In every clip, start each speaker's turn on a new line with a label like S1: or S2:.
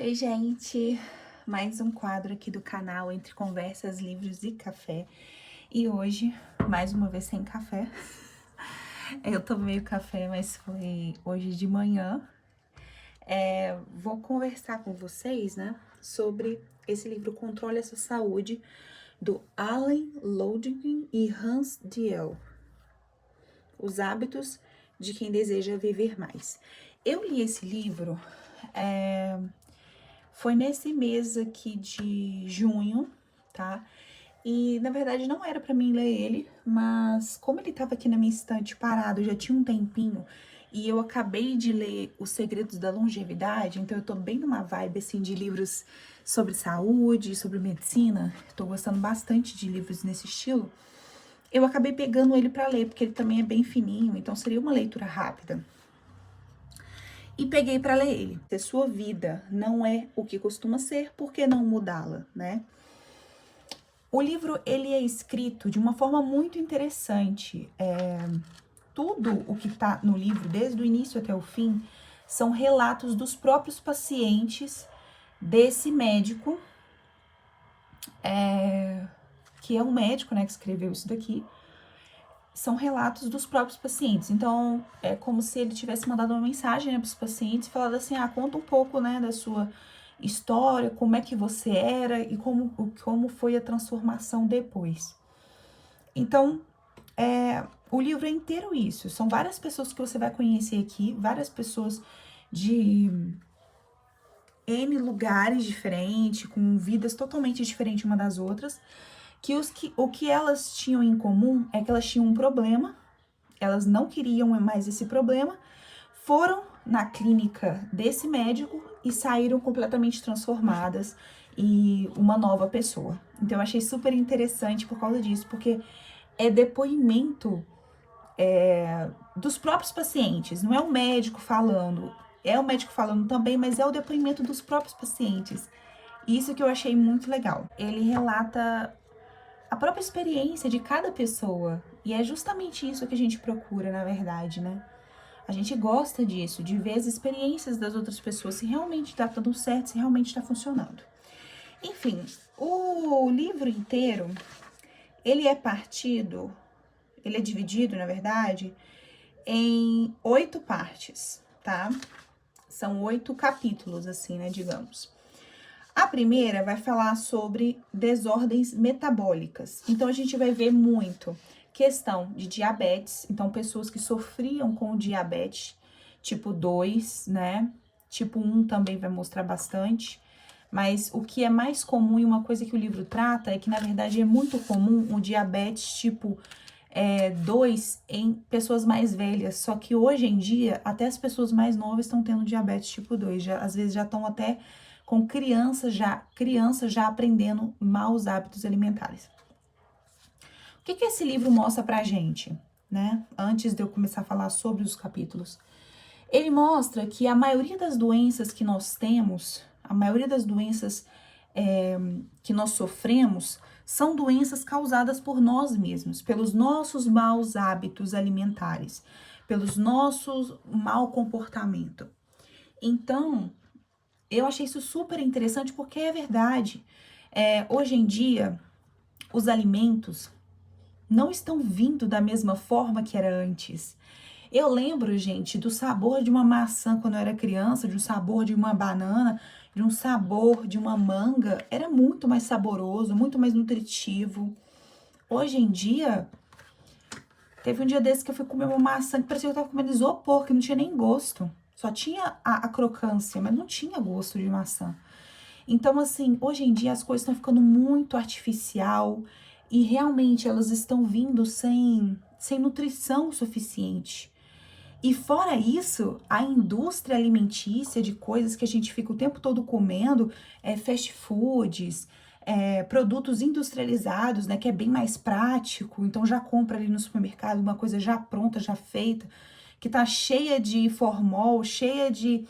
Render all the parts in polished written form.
S1: Oi, gente! Mais um quadro aqui do canal Entre Conversas, Livros e Café. E hoje, mais uma vez sem café. Eu tomei o café, mas foi hoje de manhã. Vou conversar com vocês, né, sobre esse livro Controle a Sua Saúde, do Alan Louding e Hans Diel. Os Hábitos de Quem Deseja Viver Mais. Eu li esse livro... Foi nesse mês aqui de junho, tá? E, na verdade, não era pra mim ler ele, mas como ele tava aqui na minha estante parado, já tinha um tempinho, e eu acabei de ler Os Segredos da Longevidade, então eu tô bem numa vibe, assim, de livros sobre saúde, sobre medicina. Tô gostando bastante de livros nesse estilo. Eu acabei pegando ele pra ler, porque ele também é bem fininho, então seria uma leitura rápida. E peguei para ler ele. Se sua vida não é o que costuma ser, por que não mudá-la, né? O livro, ele é escrito de uma forma muito interessante. Tudo o que tá no livro, desde o início até o fim, são relatos dos próprios pacientes desse médico, que é um médico, né, que escreveu isso daqui. São relatos dos próprios pacientes. Então, é como se ele tivesse mandado uma mensagem, né, para os pacientes, falando assim, conta um pouco, né, da sua história, como é que você era e como foi a transformação depois. Então, o livro é inteiro isso. São várias pessoas que você vai conhecer aqui, várias pessoas de N lugares diferentes, com vidas totalmente diferentes uma das outras, o que elas tinham em comum é que elas tinham um problema. Elas não queriam mais esse problema, foram na clínica desse médico e saíram completamente transformadas e uma nova pessoa. Então eu achei super interessante por causa disso, porque é depoimento dos próprios pacientes, não é o médico falando, é o médico falando também, mas é o depoimento dos próprios pacientes. Isso que eu achei muito legal. Ele relata a própria experiência de cada pessoa. E é justamente isso que a gente procura, na verdade, né? A gente gosta disso, de ver as experiências das outras pessoas, se realmente tá dando certo, se realmente tá funcionando. Enfim, o livro inteiro, ele é dividido, na verdade, em 8 partes, tá? São 8 capítulos, assim, né, digamos. A primeira vai falar sobre desordens metabólicas. Então, a gente vai ver muito questão de diabetes. Então, pessoas que sofriam com diabetes tipo 2, né? Tipo 1 também vai mostrar bastante. Mas o que é mais comum e uma coisa que o livro trata é que, na verdade, é muito comum o diabetes tipo 2 em pessoas mais velhas. Só que hoje em dia, até as pessoas mais novas estão tendo diabetes tipo 2. Já, às vezes já estão até com crianças já aprendendo maus hábitos alimentares. O que esse livro mostra pra gente, né? Antes de eu começar a falar sobre os capítulos. Ele mostra que a maioria das doenças que nós temos, a maioria das doenças que nós sofremos, são doenças causadas por nós mesmos, pelos nossos maus hábitos alimentares, pelos nossos mau comportamento. Então, eu achei isso super interessante porque é verdade. Hoje em dia, os alimentos não estão vindo da mesma forma que era antes. Eu lembro, gente, do sabor de uma maçã quando eu era criança, de um sabor de uma banana, de um sabor de uma manga. Era muito mais saboroso, muito mais nutritivo. Hoje em dia, teve um dia desse que eu fui comer uma maçã que parecia que eu tava comendo isopor, que não tinha nem gosto. Só tinha a crocância, mas não tinha gosto de maçã. Então, assim, hoje em dia as coisas estão ficando muito artificial e realmente elas estão vindo sem nutrição suficiente. E fora isso, a indústria alimentícia de coisas que a gente fica o tempo todo comendo, fast foods, produtos industrializados, né, que é bem mais prático, então já compra ali no supermercado uma coisa já pronta, já feita, que tá cheia de formol, cheia de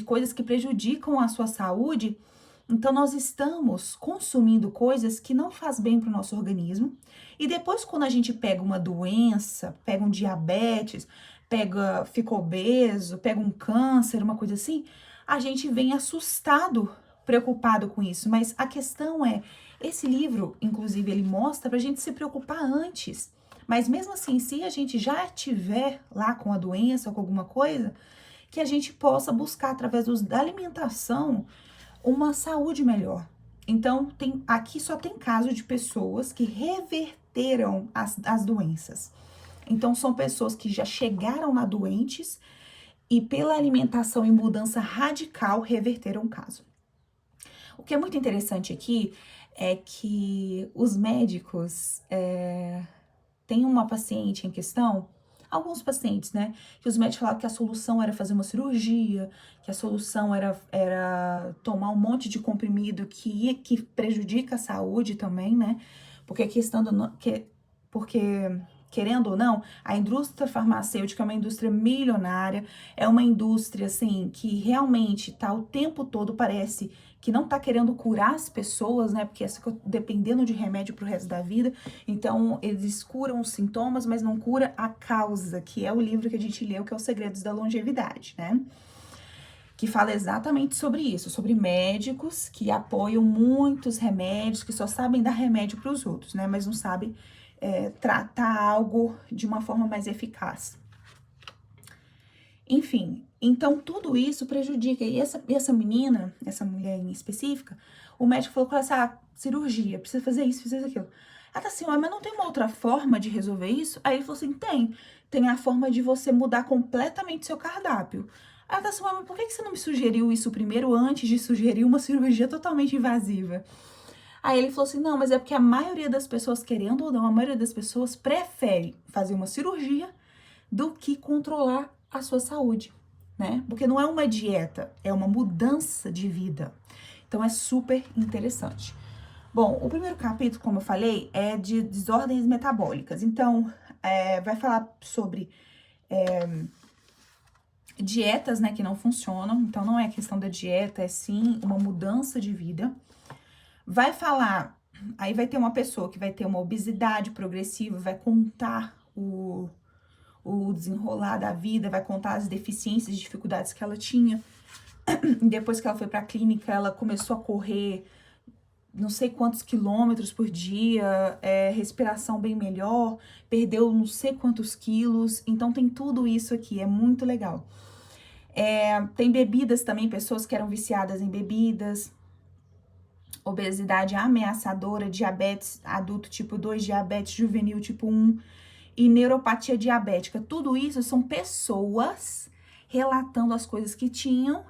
S1: coisas que prejudicam a sua saúde. Então, nós estamos consumindo coisas que não faz bem para o nosso organismo. E depois, quando a gente pega uma doença, pega um diabetes, fica obeso, pega um câncer, uma coisa assim, a gente vem assustado, preocupado com isso. Mas a questão é, esse livro, inclusive, ele mostra pra gente se preocupar antes. Mas mesmo assim, se a gente já tiver lá com a doença ou com alguma coisa, que a gente possa buscar através da alimentação uma saúde melhor. Então, aqui só tem caso de pessoas que reverteram as doenças. Então, são pessoas que já chegaram lá doentes e pela alimentação e mudança radical reverteram o caso. O que é muito interessante aqui é que os médicos tem uma paciente em questão, alguns pacientes, né, que os médicos falavam que a solução era fazer uma cirurgia, que a solução era tomar um monte de comprimido que prejudica a saúde também, né, porque a questão porque querendo ou não, a indústria farmacêutica é uma indústria milionária, é uma indústria, assim, que realmente tá o tempo todo, parece que não tá querendo curar as pessoas, né, porque ficam dependendo de remédio pro resto da vida, então eles curam os sintomas, mas não cura a causa, que é o livro que a gente leu, que é Os Segredos da Longevidade, né, que fala exatamente sobre isso, sobre médicos que apoiam muitos remédios, que só sabem dar remédio para os outros, né, mas não sabem tratar algo de uma forma mais eficaz. Enfim, então tudo isso prejudica. E essa menina, essa mulher em específica, o médico falou com ela, cirurgia, precisa fazer isso, precisa fazer aquilo. Ela tá assim, mas não tem uma outra forma de resolver isso? Aí ele falou assim, tem a forma de você mudar completamente seu cardápio. Aí ela tá assim, mas por que você não me sugeriu isso primeiro antes de sugerir uma cirurgia totalmente invasiva? Aí ele falou assim, não, mas é porque a maioria das pessoas, querendo ou não, a maioria das pessoas prefere fazer uma cirurgia do que controlar a sua saúde, né? Porque não é uma dieta, é uma mudança de vida. Então é super interessante. Bom, o primeiro capítulo, como eu falei, é de desordens metabólicas. Então, vai falar sobre dietas, né, que não funcionam. Então, não é questão da dieta, é sim uma mudança de vida. Vai falar, aí vai ter uma pessoa que vai ter uma obesidade progressiva, vai contar o desenrolar da vida, vai contar as deficiências e dificuldades que ela tinha. Depois que ela foi pra clínica, ela começou a correr não sei quantos quilômetros por dia, respiração bem melhor, perdeu não sei quantos quilos. Então tem tudo isso aqui, é muito legal. Tem bebidas também, pessoas que eram viciadas em bebidas, obesidade ameaçadora, diabetes adulto tipo 2, diabetes juvenil tipo 1 e neuropatia diabética. Tudo isso são pessoas relatando as coisas que tinham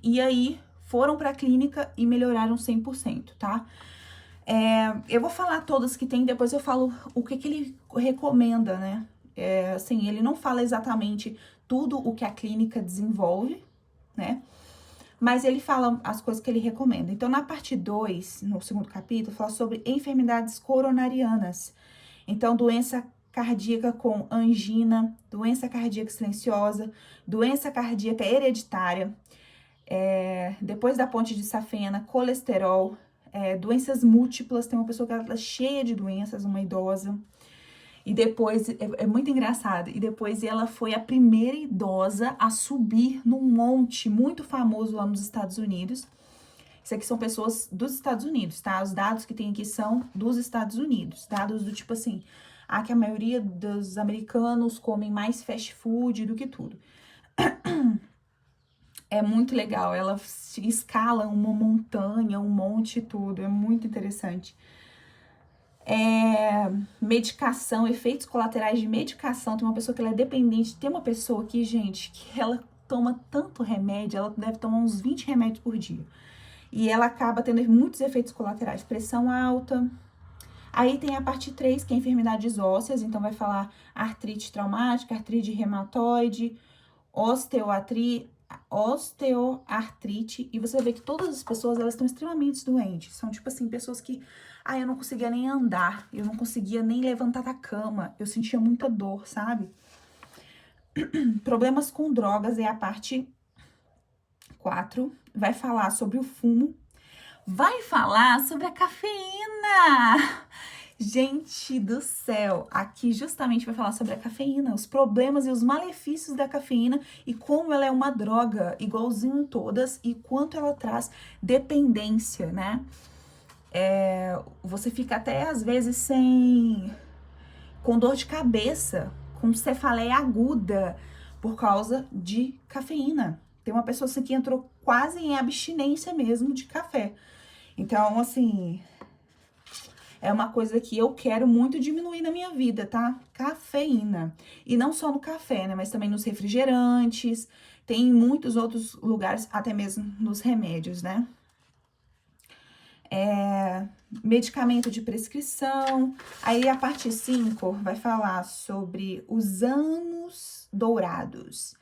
S1: e aí foram para a clínica e melhoraram 100%, tá? Eu vou falar todas que tem, depois eu falo o que ele recomenda, né? Assim, ele não fala exatamente tudo o que a clínica desenvolve, né? Mas ele fala as coisas que ele recomenda. Então, na parte 2, no segundo capítulo, fala sobre enfermidades coronarianas. Então, doença cardíaca com angina, doença cardíaca silenciosa, doença cardíaca hereditária, depois da ponte de Safena, colesterol, doenças múltiplas, tem uma pessoa que ela é cheia de doenças, uma idosa, e depois, é muito engraçado, e depois ela foi a primeira idosa a subir num monte muito famoso lá nos Estados Unidos. Isso aqui são pessoas dos Estados Unidos, tá? Os dados que tem aqui são dos Estados Unidos, dados do tipo assim, que a maioria dos americanos comem mais fast food do que tudo. É muito legal, ela escala uma montanha, um monte e tudo, é muito interessante. Medicação, efeitos colaterais de medicação. Tem uma pessoa que ela é dependente, tem uma pessoa aqui, gente, que ela toma tanto remédio, ela deve tomar uns 20 remédios por dia. E ela acaba tendo muitos efeitos colaterais, pressão alta. Aí tem a parte 3, que é enfermidades ósseas, então vai falar artrite traumática, artrite reumatoide, osteoartrite, e você vai ver que todas as pessoas, elas estão extremamente doentes. São, tipo assim, pessoas que, eu não conseguia nem andar, eu não conseguia nem levantar da cama, eu sentia muita dor, sabe? Problemas com drogas é a parte 4, vai falar sobre o fumo, vai falar sobre a cafeína. Gente do céu, aqui justamente vai falar sobre a cafeína, os problemas e os malefícios da cafeína e como ela é uma droga, igualzinho em todas, e quanto ela traz dependência, né? Você fica até às vezes com dor de cabeça, com cefaleia aguda por causa de cafeína. Tem uma pessoa assim, que entrou quase em abstinência mesmo de café. Então, assim, é uma coisa que eu quero muito diminuir na minha vida, tá? Cafeína. E não só no café, né? Mas também nos refrigerantes. Tem em muitos outros lugares, até mesmo nos remédios, né? Medicamento de prescrição. Aí a parte 5 vai falar sobre os anos dourados.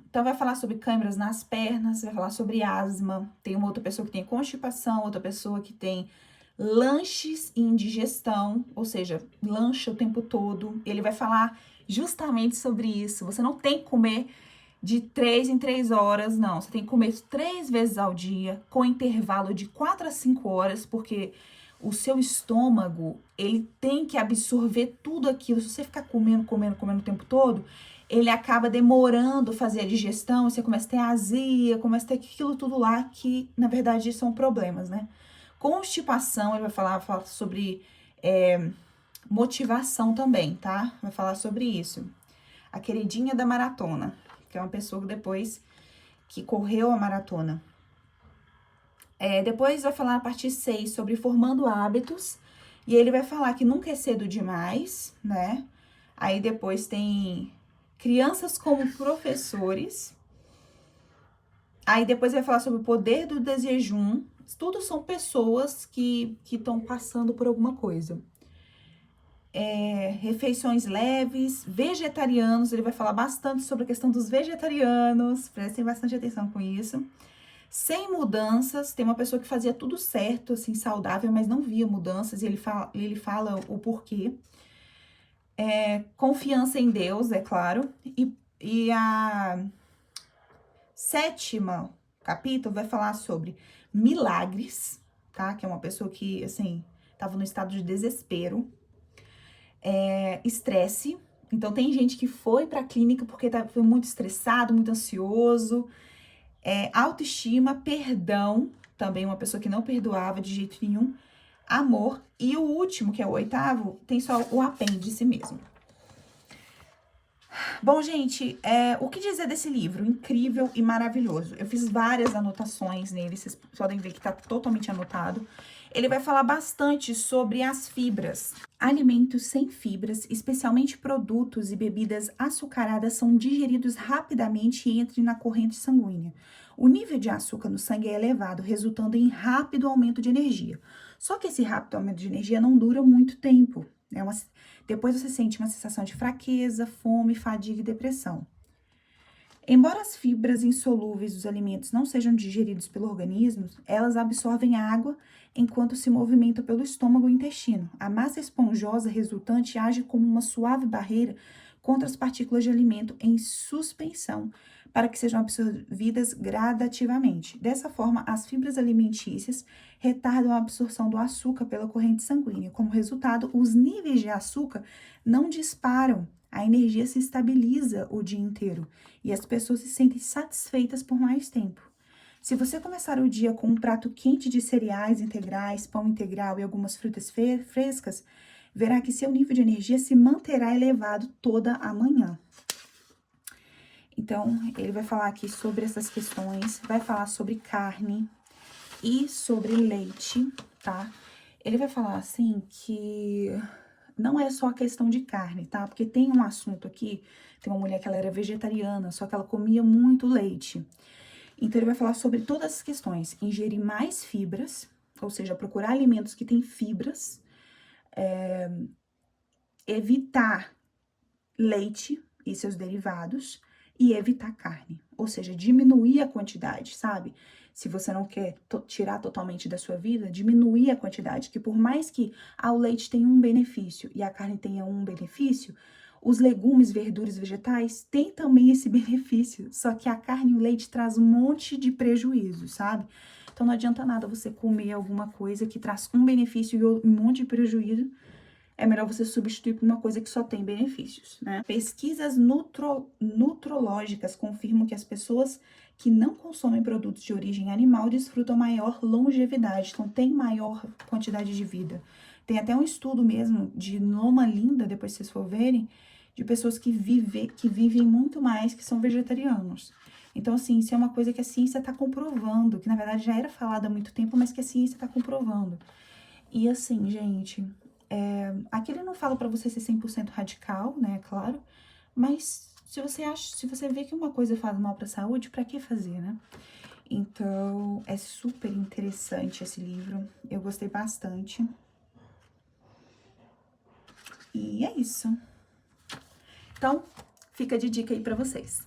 S1: Então, vai falar sobre câimbras nas pernas, vai falar sobre asma. Tem uma outra pessoa que tem constipação, outra pessoa que tem lanches e indigestão, ou seja, lancha o tempo todo. Ele vai falar justamente sobre isso. Você não tem que comer de 3 em 3 horas, não. Você tem que comer 3 vezes ao dia, com intervalo de 4 a 5 horas, porque o seu estômago, ele tem que absorver tudo aquilo. Se você ficar comendo o tempo todo, ele acaba demorando fazer a digestão, você começa a ter azia, começa a ter aquilo tudo lá que, na verdade, são problemas, né? Constipação, ele vai falar sobre motivação também, tá? Vai falar sobre isso. A queridinha da maratona, que é uma pessoa que depois que correu a maratona. Depois vai falar a parte 6 sobre formando hábitos, e ele vai falar que nunca é cedo demais, né? Aí depois tem crianças como professores. Aí depois vai falar sobre o poder do desjejum. Tudo são pessoas que estão passando por alguma coisa. Refeições leves, vegetarianos, ele vai falar bastante sobre a questão dos vegetarianos, prestem bastante atenção com isso. Sem mudanças, tem uma pessoa que fazia tudo certo, assim, saudável, mas não via mudanças, e ele fala o porquê. Confiança em Deus, é claro. E a 7º capítulo vai falar sobre milagres, tá? Que é uma pessoa que, assim, tava no estado de desespero. Estresse. Então, tem gente que foi pra clínica porque foi muito estressado, muito ansioso. Autoestima, perdão. Também uma pessoa que não perdoava de jeito nenhum. Amor. E o último, que é o 8º, tem só o apêndice mesmo. Bom, gente, o que dizer desse livro? Incrível e maravilhoso. Eu fiz várias anotações nele, vocês podem ver que tá totalmente anotado. Ele vai falar bastante sobre as fibras. Alimentos sem fibras, especialmente produtos e bebidas açucaradas, são digeridos rapidamente e entram na corrente sanguínea. O nível de açúcar no sangue é elevado, resultando em rápido aumento de energia. Só que esse rápido aumento de energia não dura muito tempo. Depois você sente uma sensação de fraqueza, fome, fadiga e depressão. Embora as fibras insolúveis dos alimentos não sejam digeridos pelo organismo, elas absorvem água enquanto se movimentam pelo estômago e intestino. A massa esponjosa resultante age como uma suave barreira contra as partículas de alimento em suspensão, para que sejam absorvidas gradativamente. Dessa forma, as fibras alimentícias retardam a absorção do açúcar pela corrente sanguínea. Como resultado, os níveis de açúcar não disparam, a energia se estabiliza o dia inteiro e as pessoas se sentem satisfeitas por mais tempo. Se você começar o dia com um prato quente de cereais integrais, pão integral e algumas frutas frescas, verá que seu nível de energia se manterá elevado toda a manhã. Então, ele vai falar aqui sobre essas questões, vai falar sobre carne e sobre leite, tá? Ele vai falar, assim, que não é só a questão de carne, tá? Porque tem um assunto aqui, tem uma mulher que ela era vegetariana, só que ela comia muito leite. Então, ele vai falar sobre todas as questões. Ingerir mais fibras, ou seja, procurar alimentos que têm fibras. Evitar leite e seus derivados. E evitar carne, ou seja, diminuir a quantidade, sabe? Se você não quer tirar totalmente da sua vida, diminuir a quantidade, que por mais que o leite tenha um benefício e a carne tenha um benefício, os legumes, verduras, vegetais têm também esse benefício, só que a carne e o leite traz um monte de prejuízo, sabe? Então, não adianta nada você comer alguma coisa que traz um benefício e um monte de prejuízo. É melhor você substituir por uma coisa que só tem benefícios, né? Pesquisas nutrológicas confirmam que as pessoas que não consomem produtos de origem animal desfrutam maior longevidade, então tem maior quantidade de vida. Tem até um estudo mesmo de Loma Linda, depois vocês for verem, de pessoas que vivem muito mais, que são vegetarianos. Então, assim, isso é uma coisa que a ciência está comprovando, que na verdade já era falada há muito tempo, mas que a ciência está comprovando. E assim, gente, aqui ele não fala pra você ser 100% radical, né, claro, mas se você vê que uma coisa faz mal pra saúde, pra que fazer, né? Então, é super interessante esse livro, eu gostei bastante. E é isso. Então, fica de dica aí pra vocês.